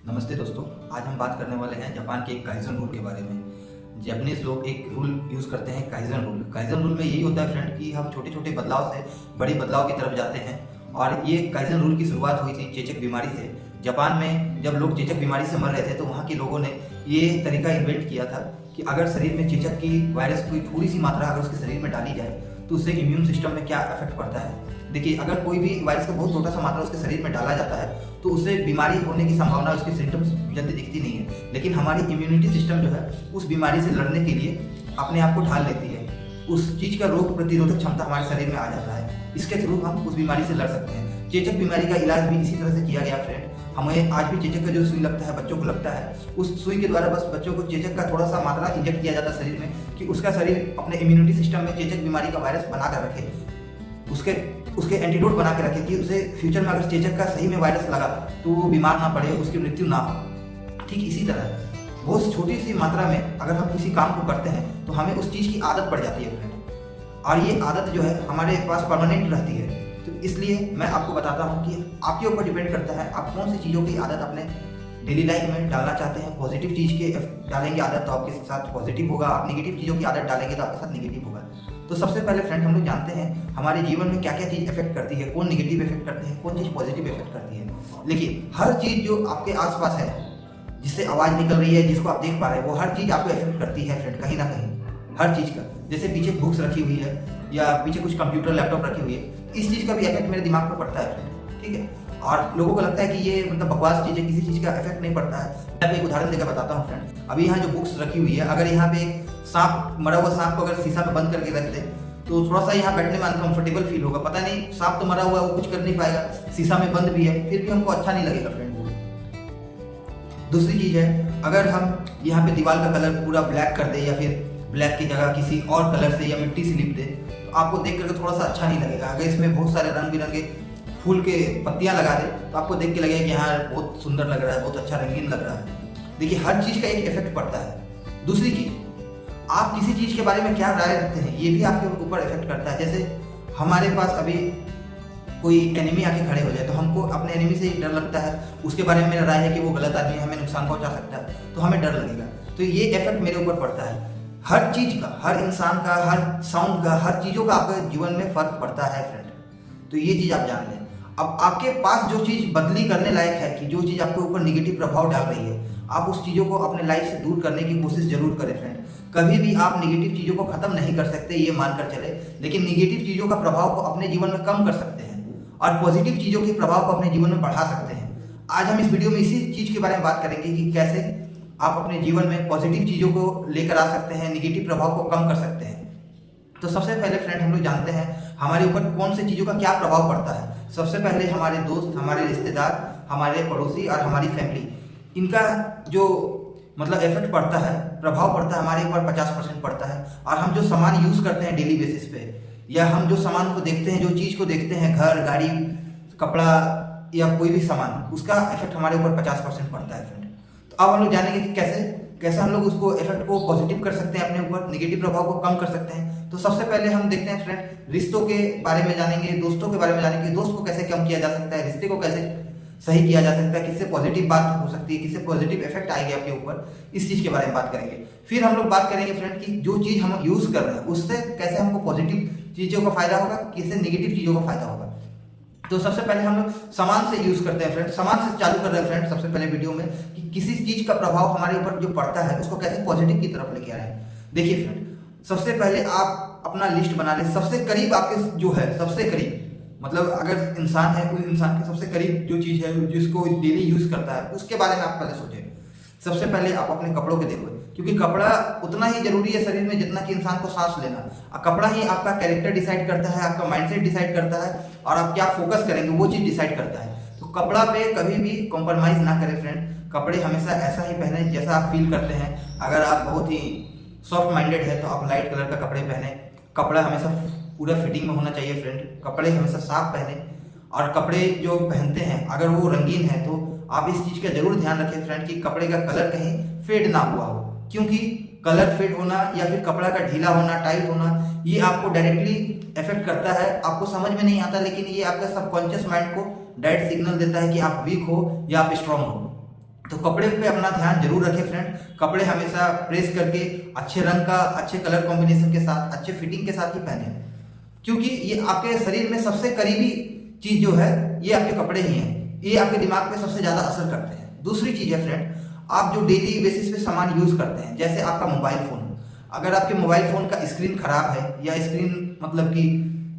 नमस्ते दोस्तों, आज हम बात करने वाले हैं जापान के एक काइजन रूल के बारे में। जापानीज लोग एक रूल यूज़ करते हैं, काइजन रूल। काइजन रूल में यही होता है फ्रेंड कि हम छोटे छोटे बदलाव से बड़े बदलाव की तरफ जाते हैं। और ये काइजन रूल की शुरुआत हुई थी चेचक बीमारी से। जापान में जब लोग चेचक बीमारी से मर रहे थे तो वहाँ के लोगों ने ये तरीका इन्वेंट किया था कि अगर शरीर में चेचक की वायरस की थोड़ी सी मात्रा अगर उसके शरीर में डाली जाए तो उससे इम्यून सिस्टम में क्या इफेक्ट पड़ता है। देखिए, अगर कोई भी वायरस का बहुत छोटा सा मात्रा उसके शरीर में डाला जाता है तो उससे बीमारी होने की संभावना, उसकी सिम्टम्स जल्दी दिखती नहीं है। लेकिन हमारी इम्यूनिटी सिस्टम जो है उस बीमारी से लड़ने के लिए अपने आप को ढाल लेती है। उस चीज़ का रोग प्रतिरोधक क्षमता हमारे शरीर में आ जाता है। इसके थ्रू हम उस बीमारी से लड़ सकते हैं। चेचक बीमारी का इलाज भी इसी तरह से किया गया फ्रेंड। हमें आज भी चेचक का जो सुई लगता है, बच्चों को लगता है, उस सुई के द्वारा बस बच्चों को चेचक का थोड़ा सा मात्रा इंजेक्ट किया जाता है शरीर में कि उसका शरीर अपने इम्यूनिटी सिस्टम में चेचक बीमारी का वायरस बना कर रखे, उसके एंटीडोट बना के रखे कि उसे फ्यूचर में अगर चेचक का सही में वायरस लगा तो वो बीमार ना पड़े, उसकी मृत्यु ना हो। ठीक इसी तरह बहुत छोटी सी मात्रा में अगर हम किसी काम को करते हैं तो हमें उस चीज़ की आदत पड़ जाती है फ्रेंड। और ये आदत जो है हमारे पास परमानेंट रहती है। तो इसलिए मैं आपको बताता हूँ कि आपके ऊपर डिपेंड करता है आप कौन सी चीज़ों की आदत अपने डेली लाइफ में डालना चाहते हैं। पॉजिटिव चीज़ के डालेंगे आदत तो आपके साथ पॉजिटिव होगा, आप नेगेटिव चीज़ों की आदत डालेंगे तो आपके साथ नेगेटिव होगा। तो सबसे पहले फ्रेंड हम लोग जानते हैं हमारे जीवन में क्या क्या चीज़ इफेक्ट करती है, कौन नेगेटिव इफेक्ट करती है, कौन चीज़ पॉजिटिव इफेक्ट करती है। देखिए, हर चीज़ जो आपके आसपास है, जिससे आवाज़ निकल रही है, जिसको आप देख पा रहे हैं, वो हर चीज़ आपको इफेक्ट करती है फ्रेंड, कहीं ना कहीं हर चीज़ का। जैसे पीछे बुक्स रखी हुई है या पीछे कुछ कंप्यूटर लैपटॉप रखी हुई है, इस चीज़ का भी इफेक्ट मेरे दिमाग पर पड़ता है फ्रेंड। ठीक है, और लोगों को लगता है कि ये मतलब बकवास चीज़ है, किसी चीज़ का इफेक्ट नहीं पड़ता है। मैं एक उदाहरण देकर बताता हूँ फ्रेंड। अभी यहाँ जो बुक्स रखी हुई है, अगर यहाँ पे सांप, मरा हुआ सांप को अगर शीशा में बंद करके रख दे तो थोड़ा सा यहाँ बैठने में अनकंफर्टेबल फील होगा। पता नहीं, सांप तो मरा हुआ है, वो कुछ कर नहीं पाएगा, शीशा में बंद भी है, फिर भी हमको अच्छा नहीं लगेगा फ्रेंड। दूसरी चीज़ है, अगर हम यहाँ पे दीवार का कलर पूरा ब्लैक कर दे या फिर ब्लैक की जगह किसी और कलर से या मिट्टी से लिप दे तो आपको देख करके थोड़ा सा अच्छा नहीं लगेगा। अगर इसमें बहुत सारे रंग बिरंगे फूल के पत्तियां लगा दे तो आपको देख के लगेगा कि हाँ बहुत सुंदर लग रहा है, बहुत अच्छा रंगीन लग रहा है। देखिए, हर चीज़ का एक इफेक्ट पड़ता है। दूसरी चीज़, आप किसी चीज़ के बारे में क्या राय रखते हैं ये भी आपके ऊपर इफेक्ट करता है। जैसे हमारे पास अभी कोई एनिमी आके खड़े हो जाए तो हमको अपने एनिमी से डर लगता है, उसके बारे में मेरा राय है कि वो गलत आदमी है, हमें नुकसान पहुंचा सकता है, तो हमें डर लगेगा। तो ये इफेक्ट मेरे ऊपर पड़ता है। हर चीज़ का, हर इंसान का, हर साउंड का, हर चीज़ों का आपके जीवन में फर्क पड़ता है फ्रेंड। तो ये चीज़ आप जान लें। अब आपके पास जो चीज़ बदली करने लायक है कि जो चीज़ आपके ऊपर निगेटिव प्रभाव डाल रही है, आप उस चीज़ों को अपने लाइफ से दूर करने की कोशिश जरूर करें फ्रेंड। कभी भी आप निगेटिव चीज़ों को खत्म नहीं कर सकते, ये मानकर चले, लेकिन निगेटिव चीज़ों का प्रभाव को अपने जीवन में कम कर सकते हैं और पॉजिटिव चीज़ों के प्रभाव को अपने जीवन में बढ़ा सकते हैं। आज हम इस वीडियो में इसी चीज़ के बारे में बात करेंगे कि कैसे आप अपने जीवन में पॉजिटिव चीज़ों को लेकर आ सकते हैं, निगेटिव प्रभाव को कम कर सकते हैं। तो सबसे पहले फ्रेंड हम लोग जानते हैं हमारे ऊपर कौन सी चीज़ों का क्या प्रभाव पड़ता है। सबसे पहले हमारे दोस्त, हमारे रिश्तेदार, हमारे पड़ोसी और हमारी फैमिली, इनका जो मतलब इफेक्ट पड़ता है, प्रभाव पड़ता है हमारे ऊपर 50% पड़ता है। और हम जो सामान यूज़ करते हैं डेली बेसिस पे, या हम जो सामान को देखते हैं, जो चीज़ को देखते हैं, घर, गाड़ी, कपड़ा या कोई भी सामान, उसका इफेक्ट हमारे ऊपर 50% पड़ता है फ्रेंड। तो अब हम लोग जानेंगे कि कैसे हम लोग उसको इफेक्ट को पॉजिटिव कर सकते हैं, अपने ऊपर निगेटिव प्रभाव को कम कर सकते हैं। तो सबसे पहले हम देखते हैं फ्रेंड, रिश्तों के बारे में जानेंगे, दोस्तों के बारे में जानेंगे। दोस्त को कैसे कम किया जा सकता है, रिश्ते को कैसे सही किया जा सकता है, किससे पॉजिटिव बात हो सकती है, किससे पॉजिटिव इफेक्ट आएगी आपके ऊपर, इस चीज़ के बारे में बात करेंगे। फिर हम लोग बात करेंगे फ्रेंड कि जो चीज़ हम यूज़ कर रहे हैं उससे कैसे हमको पॉजिटिव चीज़ों का फायदा होगा, किससे नेगेटिव चीज़ों का फायदा होगा। तो सबसे पहले हम लोग सामान से यूज़ करते हैं फ्रेंड, सामान से चालू कर रहे हैं फ्रेंड सबसे पहले वीडियो में कि किसी चीज़ का प्रभाव हमारे ऊपर जो पड़ता है उसको कैसे पॉजिटिव की तरफ लेके आए हैं। देखिए फ्रेंड, सबसे पहले आप अपना लिस्ट बना लें। सबसे करीब आपके जो है, सबसे करीब मतलब अगर इंसान है, कोई इंसान के सबसे करीब जो चीज़ है जिसको डेली यूज़ करता है, उसके बारे में आप पहले सोचें। सबसे पहले आप अपने कपड़ों को देखो, क्योंकि कपड़ा उतना ही जरूरी है शरीर में जितना कि इंसान को सांस लेना। और कपड़ा ही आपका कैरेक्टर डिसाइड करता है, आपका माइंडसेट डिसाइड करता है, और आप क्या फोकस करेंगे वो चीज़ डिसाइड करता है। तो कपड़ा पे कभी भी कॉम्प्रोमाइज़ ना करें फ्रेंड। कपड़े हमेशा ऐसा ही पहने जैसा आप फील करते हैं। अगर आप बहुत ही सॉफ्ट माइंडेड है तो आप लाइट कलर का कपड़े पहने। कपड़ा हमेशा पूरा फिटिंग में होना चाहिए फ्रेंड। कपड़े हमेशा साफ पहने, और कपड़े जो पहनते हैं अगर वो रंगीन है तो आप इस चीज़ का जरूर ध्यान रखें फ्रेंड कि कपड़े का कलर कहीं फेड ना हुआ हो, क्योंकि कलर फेड होना या फिर कपड़ा का ढीला होना, टाइट होना, ये आपको डायरेक्टली इफेक्ट करता है। आपको समझ में नहीं आता, लेकिन ये आपका सबकॉन्शियस माइंड को डायरेक्ट सिग्नल देता है कि आप वीक हो या आप स्ट्रांग हो। तो कपड़े पे अपना ध्यान जरूर रखें फ्रेंड। कपड़े हमेशा प्रेस करके अच्छे रंग का, अच्छे कलर कॉम्बिनेशन के साथ, अच्छे फिटिंग के साथ ही पहने, क्योंकि ये आपके शरीर में सबसे करीबी चीज जो है ये आपके कपड़े ही हैं। ये आपके दिमाग पे सबसे ज्यादा असर करते हैं। दूसरी चीज है फ्रेंड, आप जो डेली बेसिस पे सामान यूज करते हैं, जैसे आपका मोबाइल फोन, अगर आपके मोबाइल फोन का स्क्रीन खराब है या स्क्रीन मतलब कि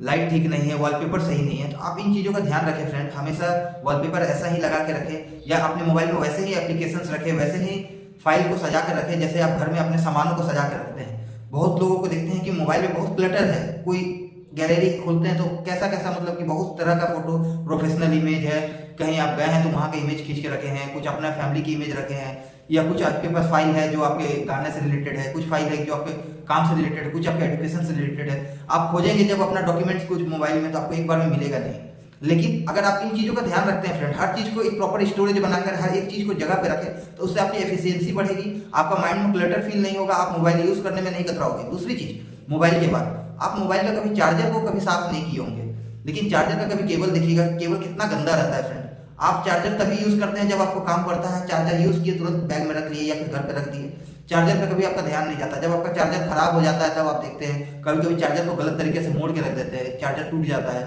लाइट ठीक नहीं है, वॉलपेपर सही नहीं है, तो आप इन चीज़ों का ध्यान रखें फ्रेंड। हमेशा वॉलपेपर ऐसा ही लगा के रखें, या अपने मोबाइल में वैसे ही एप्लीकेशंस रखें, वैसे ही फाइल को सजा के रखें जैसे आप घर में अपने सामानों को सजा के रखते हैं। बहुत लोगों को देखते हैं कि मोबाइल में बहुत क्लटर है, कोई गैलरी खोलते हैं तो कैसा कैसा मतलब कि बहुत तरह का फोटो, प्रोफेशनल इमेज है, कहीं आप गए हैं तो वहाँ के इमेज खींच के रखे हैं, कुछ अपना फैमिली की इमेज रखे हैं, या कुछ आपके पास फाइल है जो आपके गाने से रिलेटेड है, कुछ फाइल है जो आपके काम से रिलेटेड है, कुछ आपके एजुकेशन से रिलेटेड है। आप खोजेंगे जब अपना डॉक्यूमेंट्स कुछ मोबाइल में तो आपको एक बार में मिलेगा नहीं। लेकिन अगर आप इन चीज़ों का ध्यान रखते हैं फ्रेंड, हर चीज़ को एक प्रॉपर स्टोरेज बनाकर हर एक चीज़ को जगह पे रखें, तो उससे आपकी एफिशिएंसी बढ़ेगी, आपका माइंड में क्लटर फील नहीं होगा, आप मोबाइल यूज करने में नहीं कतराओगे। दूसरी चीज़, मोबाइल के बाद आप मोबाइल का कभी चार्जर को कभी साफ नहीं किए होंगे, लेकिन चार्जर का कभी केबल देखिएगा, केबल कितना गंदा रहता है फ्रेंड। आप चार्जर तभी यूज करते हैं जब आपको काम पड़ता है, चार्जर यूज किए तुरंत बैग में रख लिए या फिर घर पे रख दिए, चार्जर पे कभी आपका ध्यान नहीं जाता। जब आपका चार्जर खराब हो जाता है तब आप देखते हैं कभी कभी चार्जर को गलत तरीके से मोड़ के रख देते हैं, चार्जर टूट जाता है।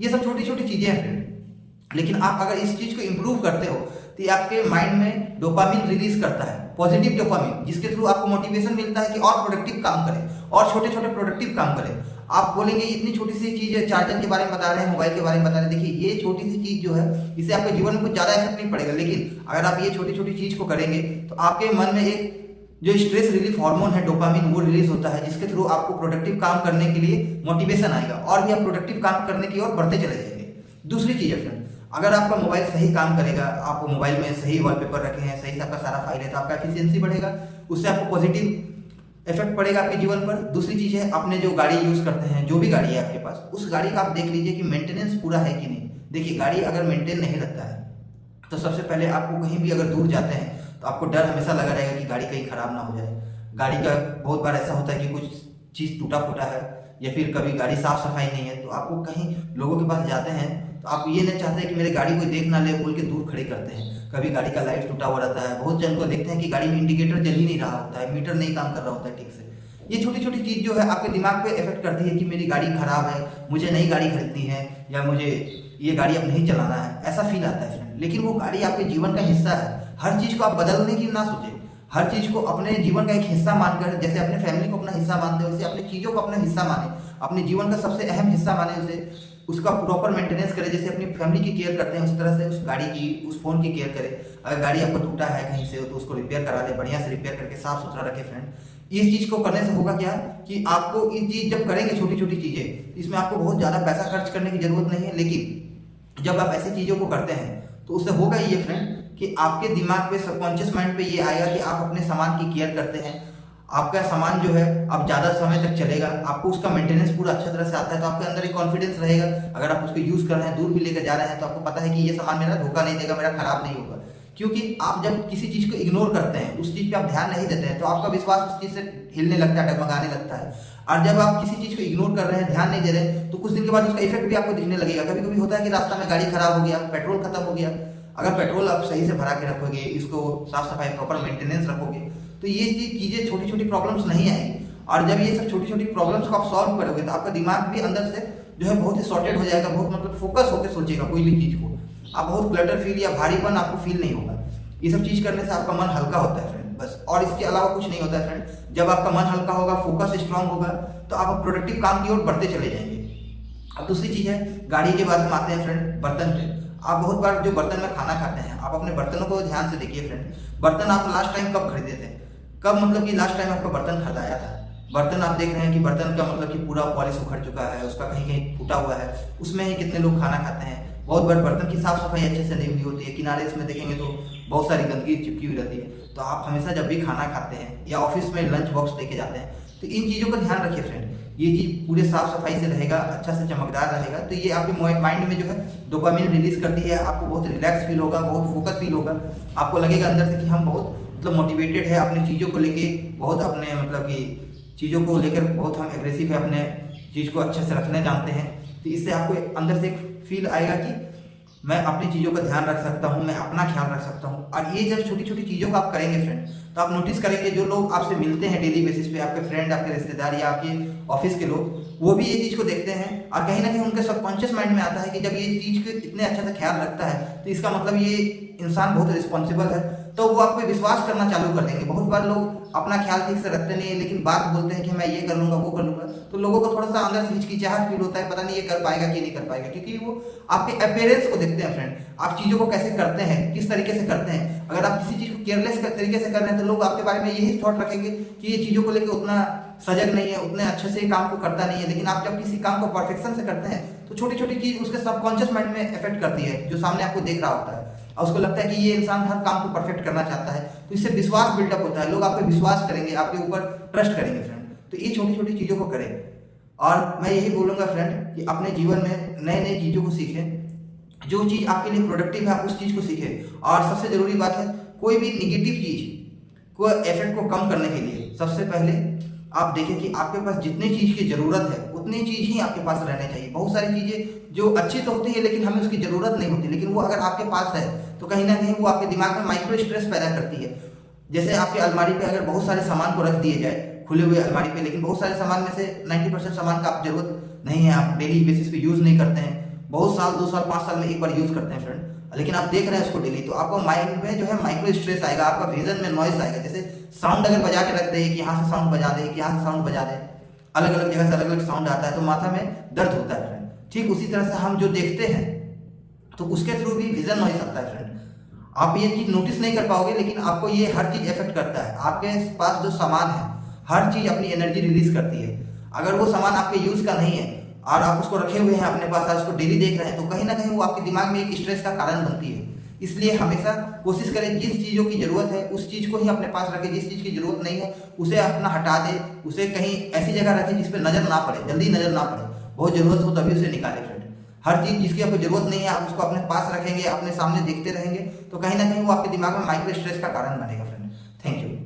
ये सब छोटी छोटी चीजें हैं फ्रेंड। लेकिन आप अगर इस चीज को इंप्रूव करते हो तो ये आपके माइंड में डोपामिन रिलीज करता है, पॉजिटिव डोपामिन, जिसके थ्रू आपको मोटिवेशन मिलता है कि और प्रोडक्टिव काम करें और छोटे छोटे प्रोडक्टिव काम करें। आप बोलेंगे इतनी छोटी सी चीज है, चार्जर के बारे में बता रहे हैं, मोबाइल के बारे में बता रहे हैं, देखिए ये छोटी सी चीज जो है इससे आपके जीवन में कुछ ज्यादा इफेक्ट नहीं पड़ेगा, लेकिन अगर आप ये छोटी छोटी चीज को करेंगे तो आपके मन में एक जो स्ट्रेस रिलीफ हार्मोन है डोपामिन, वो रिलीज होता है, जिसके थ्रू आपको प्रोडक्टिव काम करने के लिए मोटिवेशन आएगा और भी आप प्रोडक्टिव काम करने की ओर बढ़ते चले जाएंगे। दूसरी चीज है फ्रेंड, अगर आपका मोबाइल सही काम करेगा, आप मोबाइल में सही वॉलपेपर रखे हैं, सही से आपका सारा फाइल है, तो आपका एफिशिएंसी बढ़ेगा, उससे आपको पॉजिटिव इफेक्ट पड़ेगा आपके जीवन पर। दूसरी चीज है, अपने जो गाड़ी यूज करते हैं, जो भी गाड़ी है आपके पास, उस गाड़ी का आप देख लीजिए कि मेंटेनेंस पूरा है कि नहीं। देखिए गाड़ी अगर मेंटेन नहीं रखता है तो सबसे पहले आपको कहीं भी अगर दूर जाते हैं तो आपको डर हमेशा लगा रहेगा कि गाड़ी कहीं खराब ना हो जाए। गाड़ी का बहुत बार ऐसा होता है कि कुछ चीज टूटा फूटा है या फिर कभी गाड़ी साफ सफाई नहीं है, तो आपको कहीं लोगों के पास जाते हैं तो आप ये नहीं चाहते कि मेरे गाड़ी कोई देख ना ले, बोल के दूर खड़े करते हैं। कभी गाड़ी का लाइट टूटा हुआ रहता है, बहुत जन को देखते हैं कि गाड़ी में इंडिकेटर जल ही नहीं रहा होता है, मीटर नहीं काम कर रहा होता है ठीक से। ये छोटी छोटी चीज जो है आपके दिमाग पे इफेक्ट करती है कि मेरी गाड़ी खराब है, मुझे नई गाड़ी खरीदनी है, या मुझे ये गाड़ी अब नहीं चलाना है, ऐसा फील आता है फ्रेंड। लेकिन वो गाड़ी आपके जीवन का हिस्सा है। हर चीज को आप बदलने की ना सोचे, हर चीज को अपने जीवन का एक हिस्सा मानकर, जैसे अपने फैमिली को अपना हिस्सा मानते हो, वैसे अपनी चीजों को अपना हिस्सा माने, अपने जीवन का सबसे अहम हिस्सा माने उसे, उसका प्रॉपर मेंटेनेंस करें। जैसे अपनी फैमिली की केयर करते हैं उस तरह से उस गाड़ी की, उस फोन की केयर करें। अगर गाड़ी आपको टूटा है कहीं से तो उसको रिपेयर करा ले, बढ़िया से रिपेयर करके साफ सुथरा रखें फ्रेंड। इस चीज को करने से होगा क्या कि आपको ये चीज जब करेंगे छोटी छोटी चीजें, इसमें आपको बहुत ज्यादा पैसा खर्च करने की जरूरत नहीं है, लेकिन जब आप ऐसी चीजों को करते हैं तो उससे होगा ये फ्रेंड कि आपके दिमाग पे, सबकॉन्शियस माइंड पे ये आएगा कि आप अपने सामान की केयर करते हैं। आपका सामान जो है अब ज्यादा समय तक चलेगा, आपको उसका मेंटेनेंस पूरा अच्छी तरह से आता है, तो आपके अंदर एक कॉन्फिडेंस रहेगा। अगर आप उसको यूज कर रहे हैं, दूर भी लेकर जा रहे हैं, तो आपको पता है कि ये सामान मेरा धोखा नहीं देगा, मेरा खराब नहीं होगा। क्योंकि आप जब किसी चीज को इग्नोर करते हैं, उस चीज पे आप ध्यान नहीं देते हैं, तो आपका विश्वास उस चीज से हिलने लगता है, डगमगाने लगता है। और जब आप किसी चीज को इग्नोर कर रहे हैं, ध्यान नहीं दे रहे हैं, तो कुछ दिन के बाद उसका इफेक्ट भी आपको दिखने लगेगा। कभी कभी होता है कि रास्ता में गाड़ी खराब हो गया, पेट्रोल खत्म हो गया, अगर पेट्रोल आप सही से भरा के रखोगे, इसको साफ सफाई प्रॉपर मेंटेनेंस रखोगे, तो ये चीजें छोटी छोटी प्रॉब्लम्स नहीं आएगी। और जब ये सब छोटी छोटी प्रॉब्लम्स को आप सॉल्व करोगे तो आपका दिमाग भी अंदर से जो है बहुत ही सॉर्टेड हो जाएगा, बहुत मतलब फोकस होकर सोचेगा कोई भी चीज को। आप बहुत क्लटर फील या भारीपन आपको फील नहीं होगा। ये सब चीज करने से आपका मन हल्का होता है फ्रेंड, बस, और इसके अलावा कुछ नहीं होता है फ्रेंड। जब आपका मन हल्का होगा, फोकस स्ट्रांग होगा, तो आप प्रोडक्टिव काम की ओर बढ़ते चले जाएंगे। अब दूसरी चीज है, गाड़ी के बाद हम आते हैं फ्रेंड बर्तन पे। आप बहुत बार जो बर्तन में खाना खाते हैं, आप अपने बर्तनों को ध्यान से देखिए फ्रेंड। बर्तन आप लास्ट टाइम कब खरीदे थे, कब मतलब कि लास्ट टाइम आपका बर्तन खरीदाया था। बर्तन आप देख रहे हैं कि बर्तन का मतलब कि पूरा पॉलिश उखड़ चुका है, उसका कहीं कहीं फूटा हुआ है, उसमें ही कितने लोग खाना खाते हैं। बहुत बार बर्तन की साफ सफाई अच्छे से नहीं हुई होती है, किनारे इसमें देखेंगे तो बहुत सारी गंदगी चिपकी हुई रहती है। तो आप हमेशा जब भी खाना खाते हैं या ऑफिस में लंच बॉक्स लेके जाते हैं, तो इन चीज़ों का ध्यान रखिए फ्रेंड। ये चीज़ पूरे साफ सफाई से रहेगा, अच्छा से चमकदार रहेगा, तो ये आपके माइंड में जो है डोपामिन रिलीज करती है। आपको बहुत रिलैक्स फील होगा, बहुत फोकस फील होगा, आपको लगेगा अंदर से कि हम बहुत मतलब मोटिवेटेड है अपनी चीज़ों को लेके, बहुत अपने मतलब कि चीज़ों को लेकर बहुत हम एग्रेसिव है, अपने चीज़ को अच्छे से रखने जानते हैं। तो इससे आपको अंदर से एक फील आएगा कि मैं अपनी चीज़ों का ध्यान रख सकता हूँ, मैं अपना ख्याल रख सकता हूँ। और ये जब छोटी छोटी चीज़ों को आप करेंगे फ्रेंड, तो आप नोटिस करेंगे जो लोग आपसे मिलते हैं डेली बेसिस पे, आपके फ्रेंड, आपके रिश्तेदार या आपके ऑफिस के लोग, वो भी ये चीज़ को देखते हैं और कहीं ना कहीं उनके सबकॉन्शियस माइंड में आता है कि जब ये चीज़ को इतने अच्छे से ख्याल रखता है तो इसका मतलब ये इंसान बहुत रिस्पॉन्सिबल है, तो वो आप पे विश्वास करना चालू कर देंगे। बहुत बार लोग अपना ख्याल ठीक से रखते नहीं है, लेकिन बात बोलते हैं कि मैं ये कर लूंगा, वो कर लूंगा, तो लोगों को थोड़ा सा अंदर से हिचकिचाहट फील होता है, पता नहीं ये कर पाएगा कि नहीं कर पाएगा, क्योंकि वो आपके अपीयरेंस को देखते हैं फ्रेंड, आप चीज़ों को कैसे करते हैं, किस तरीके से करते हैं। अगर आप किसी चीज़ को केयरलेस तरीके से कर रहे हैं तो लोग आपके बारे में यही थॉट रखेंगे कि ये चीज़ों को लेकर उतना सजग नहीं है, उतने अच्छे से काम को करता नहीं है। लेकिन आप जब किसी काम को परफेक्शन से करते हैं तो छोटी छोटी चीज़ उसके सबकॉन्शियस माइंड में इफेक्ट करती है, जो सामने आपको देख रहा होता है, और उसको लगता है कि ये इंसान हर काम को परफेक्ट करना चाहता है, तो इससे विश्वास बिल्डअप होता है, लोग आप पे विश्वास करेंगे, आपके ऊपर ट्रस्ट करेंगे फ्रेंड। तो ये छोटी छोटी चीज़ों को करें। और मैं यही बोलूँगा फ्रेंड कि अपने जीवन में नए नए चीज़ों को सीखें, जो चीज़ आपके लिए प्रोडक्टिव है आप उस चीज़ को सीखें। और सबसे ज़रूरी बात है, कोई भी निगेटिव चीज़ को इफेक्ट को कम करने के लिए सबसे पहले आप देखें कि आपके पास जितनी चीज़ की ज़रूरत है उतनी चीज़ ही आपके पास रहने चाहिए। बहुत सारी चीज़ें जो अच्छी तो होती है लेकिन हमें उसकी ज़रूरत नहीं होती, लेकिन वो अगर आपके पास है तो कहीं ना कहीं वो आपके दिमाग में माइक्रो स्ट्रेस पैदा करती है। जैसे आपके अलमारी पे अगर बहुत सारे सामान को रख दिए जाए खुले हुए अलमारी पे, लेकिन बहुत सारे सामान में से 90% सामान का आप जरूरत नहीं है, आप डेली बेसिस पे यूज़ नहीं करते हैं, बहुत साल 2 साल 5 साल में एक बार यूज़ करते हैं फ्रेंड, लेकिन आप देख रहे हैं उसको डेली, तो आपको माइंड में जो है माइक्रो स्ट्रेस आएगा, आपका विजन में नॉइस आएगा। जैसे साउंड अगर बजा के रखते हैं कि यहाँ से साउंड बजा दे, कि यहाँ से साउंड बजा दे, अलग अलग जगह से अलग अलग साउंड आता है तो माथा में दर्द होता है फ्रेंड। ठीक उसी तरह से हम जो देखते हैं तो उसके थ्रू भी विजन नॉइस आता है फ्रेंड। आप ये चीज़ नोटिस नहीं कर पाओगे, लेकिन आपको ये हर चीज़ इफेक्ट करता है। आपके पास जो सामान है हर चीज़ अपनी एनर्जी रिलीज करती है। अगर वो सामान आपके यूज़ का नहीं है और आप उसको रखे हुए हैं अपने पास, उसको डेली देख रहे हैं, तो कहीं ना कहीं वो आपके दिमाग में एक स्ट्रेस का कारण बनती है। इसलिए हमेशा कोशिश करें जिस चीज़ों की ज़रूरत है उस चीज़ को ही अपने पास रखें, जिस चीज़ की ज़रूरत नहीं है उसे अपना हटा दे, उसे कहीं ऐसी जगह रखें जिस पर नज़र ना पड़े, जल्दी नज़र ना पड़े, बहुत ज़रूरत हो तभी उसे निकालें फ्रेंड। हर चीज़ जिसकी आपको ज़रूरत नहीं है आप उसको अपने पास रखेंगे, अपने सामने देखते रहेंगे, तो कहीं ना कहीं वो आपके दिमाग में माइक्रो स्ट्रेस का कारण बनेगा फ्रेंड। Thank you.